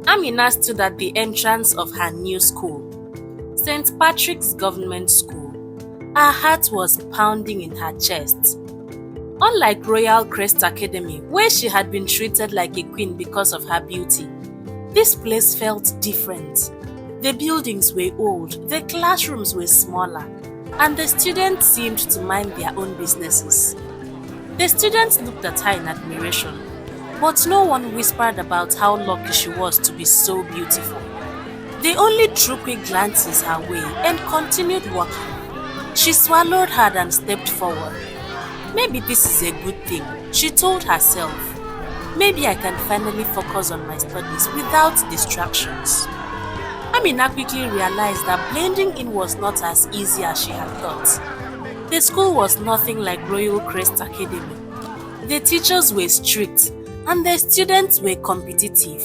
Amina stood at the entrance of her new school, St. Patrick's Government School. Her heart was pounding in her chest. Unlike Royal Crest Academy, where she had been treated like a queen because of her beauty, this place felt different. The buildings were old, the classrooms were smaller, and the students seemed to mind their own businesses. The students looked at her in admiration, but no one whispered about how lucky she was to be so beautiful. They only threw quick glances her way and continued walking. She swallowed hard and stepped forward. Maybe this is a good thing, she told herself. Maybe I can finally focus on my studies without distractions. Amina quickly realized that blending in was not as easy as she had thought. The school was nothing like Royal Crest Academy. The teachers were strict and the students were competitive.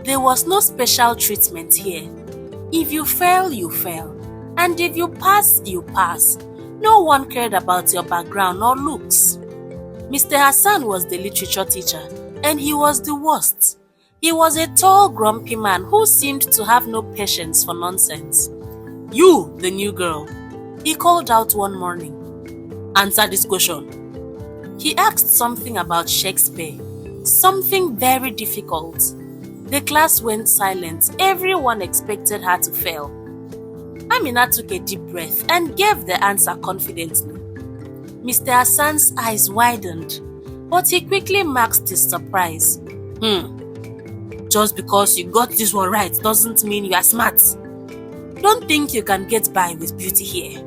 There was no special treatment here. If you fail, you fail. And if you pass, you pass. No one cared about your background or looks. Mr. Hassan was the literature teacher, and he was the worst. He was a tall, grumpy man who seemed to have no patience for nonsense. "You, the new girl," he called out one morning. "Answer this question." He asked something about Shakespeare, something very difficult. The class went silent. Everyone expected her to fail. Amina took a deep breath and gave the answer confidently. Mr. Hassan's eyes widened, but he quickly masked his surprise. Just because you got this one right doesn't mean you are smart. Don't think you can get by with beauty here."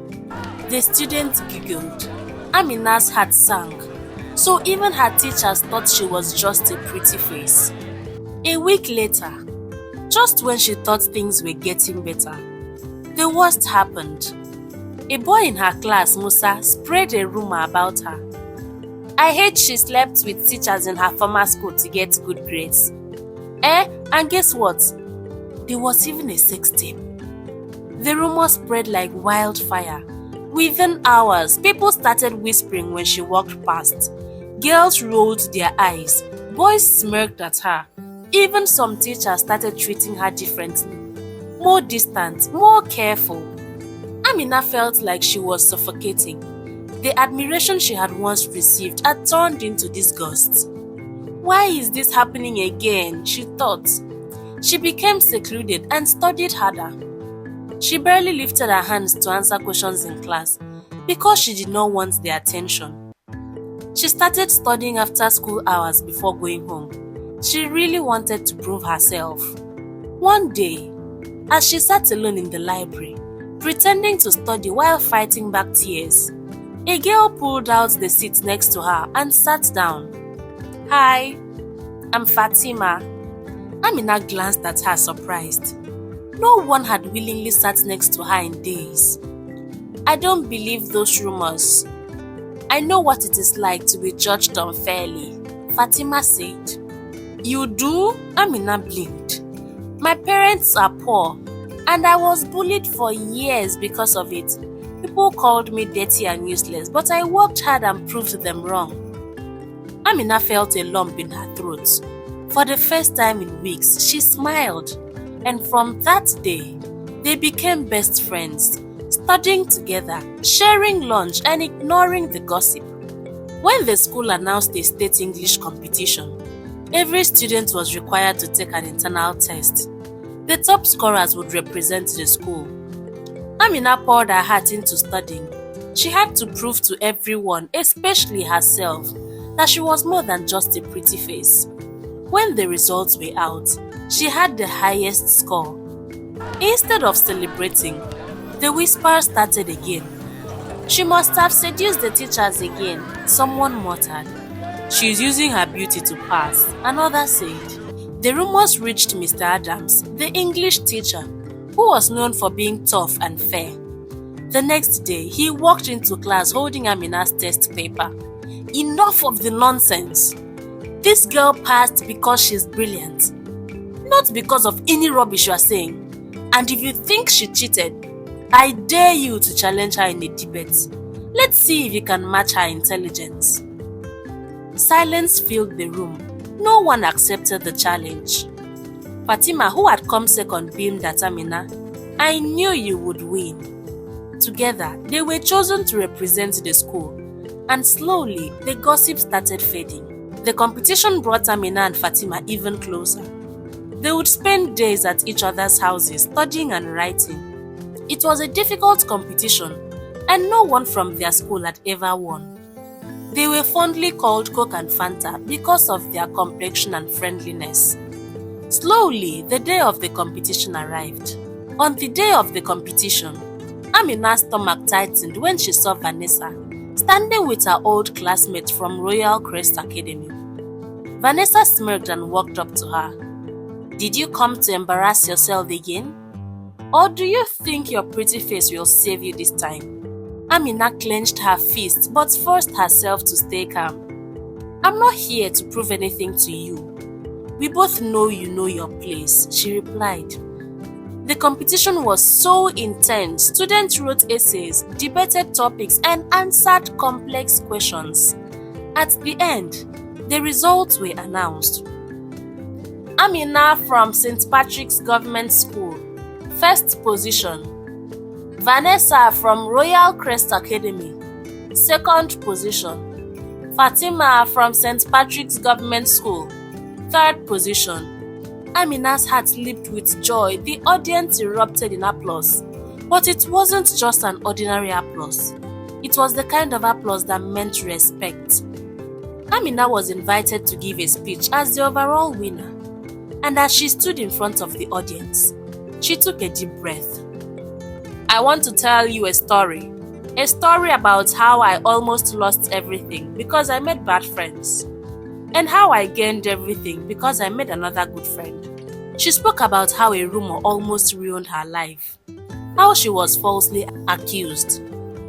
The students giggled. Amina's heart sank. So even her teachers thought she was just a pretty face. A week later, just when she thought things were getting better, the worst happened. A boy in her class, Musa, spread a rumor about her. "I heard she slept with teachers in her former school to get good grades." And guess what? There was even a sex tape. The rumor spread like wildfire. Within hours, people started whispering when she walked past. Girls rolled their eyes. Boys smirked at her. Even some teachers started treating her differently. More distant, more careful. Amina felt like she was suffocating. The admiration she had once received had turned into disgust. Why is this happening again? She thought. She became secluded and studied harder. She barely lifted her hands to answer questions in class because she did not want the attention. She started studying after school hours before going home. She really wanted to prove herself. One day, as she sat alone in the library, pretending to study while fighting back tears, a girl pulled out the seat next to her and sat down. "Hi, I'm Fatima." Amina glanced at her surprised. No one had willingly sat next to her in days. "I don't believe those rumors. I know what it is like to be judged unfairly," Fatima said. "You do?" Amina blinked. "My parents are poor, and I was bullied for years because of it. People called me dirty and useless, but I worked hard and proved them wrong." Amina felt a lump in her throat. For the first time in weeks, she smiled, and from that day, they became best friends, studying together, sharing lunch, and ignoring the gossip. When the school announced a state English competition, every student was required to take an internal test. The top scorers would represent the school. Amina poured her heart into studying. She had to prove to everyone, especially herself, that she was more than just a pretty face. When the results were out, she had the highest score. Instead of celebrating, the whispers started again. "She must have seduced the teachers again," someone muttered. "She's using her beauty to pass," another said. The rumors reached Mr. Adams, the English teacher, who was known for being tough and fair. The next day, he walked into class holding Amina's test paper. "Enough of the nonsense. This girl passed because she's brilliant, not because of any rubbish you are saying. And if you think she cheated, I dare you to challenge her in a debate. Let's see if you can match her intelligence." Silence filled the room. No one accepted the challenge. Fatima, who had come second, beamed at Amina. "I knew you would win." Together, they were chosen to represent the school, and slowly, the gossip started fading. The competition brought Amina and Fatima even closer. They would spend days at each other's houses studying and writing. It was a difficult competition, and no one from their school had ever won. They were fondly called Coke and Fanta because of their complexion and friendliness. Slowly, the day of the competition arrived. On the day of the competition, Amina's stomach tightened when she saw Vanessa standing with her old classmate from Royal Crest Academy. Vanessa smirked and walked up to her. "Did you come to embarrass yourself again? Or do you think your pretty face will save you this time?" Amina clenched her fist but forced herself to stay calm. "I'm not here to prove anything to you. We both know you know your place," she replied. The competition was so intense. Students wrote essays, debated topics, and answered complex questions. At the end, the results were announced. Amina from St. Patrick's Government School, first position. Vanessa from Royal Crest Academy, second position. Fatima from St. Patrick's Government School, third position. Amina's heart leaped with joy. The audience erupted in applause. But it wasn't just an ordinary applause. It was the kind of applause that meant respect. Amina was invited to give a speech as the overall winner. And as she stood in front of the audience, she took a deep breath. "I want to tell you a story. A story about how I almost lost everything because I made bad friends. And how I gained everything because I made another good friend." She spoke about how a rumor almost ruined her life, how she was falsely accused,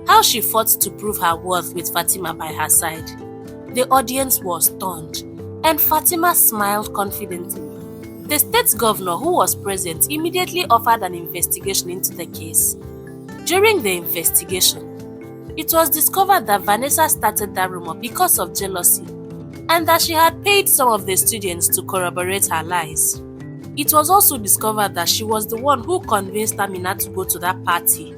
how she fought to prove her worth with Fatima by her side. The audience was stunned, and Fatima smiled confidently. The state governor who was present immediately offered an investigation into the case. During the investigation, it was discovered that Vanessa started that rumor because of jealousy, and that she had paid some of the students to corroborate her lies. It was also discovered that she was the one who convinced Amina to go to that party.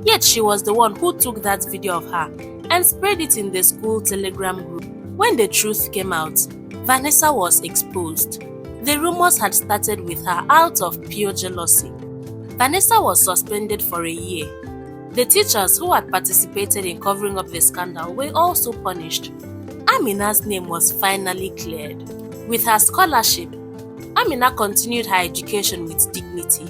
Yet she was the one who took that video of her and spread it in the school telegram group. When the truth came out, Vanessa was exposed. The rumors had started with her out of pure jealousy. Vanessa was suspended for a year. The teachers who had participated in covering up the scandal were also punished. Amina's name was finally cleared. With her scholarship, Amina continued her education with dignity.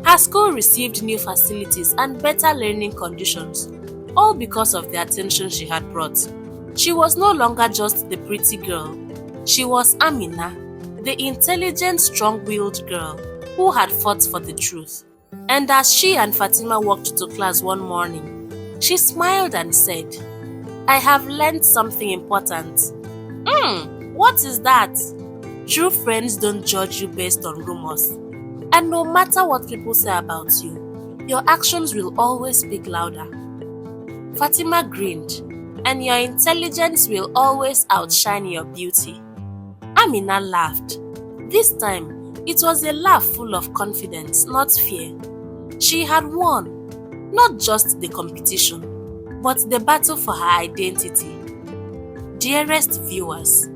Her school received new facilities and better learning conditions, all because of the attention she had brought. She was no longer just the pretty girl. She was Amina, the intelligent, strong-willed girl who had fought for the truth. And as she and Fatima walked to class one morning, she smiled and said, "I have learned something important." What is that?" True friends don't judge you based on rumors. And no matter what people say about you, your actions will always speak louder. Fatima grinned, "And your intelligence will always outshine your beauty." Amina laughed. This time, it was a laugh full of confidence, not fear. She had won, not just the competition, but the battle for her identity. Dearest viewers,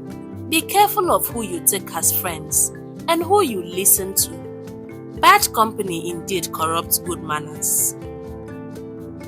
be careful of who you take as friends and who you listen to. Bad company indeed corrupts good manners.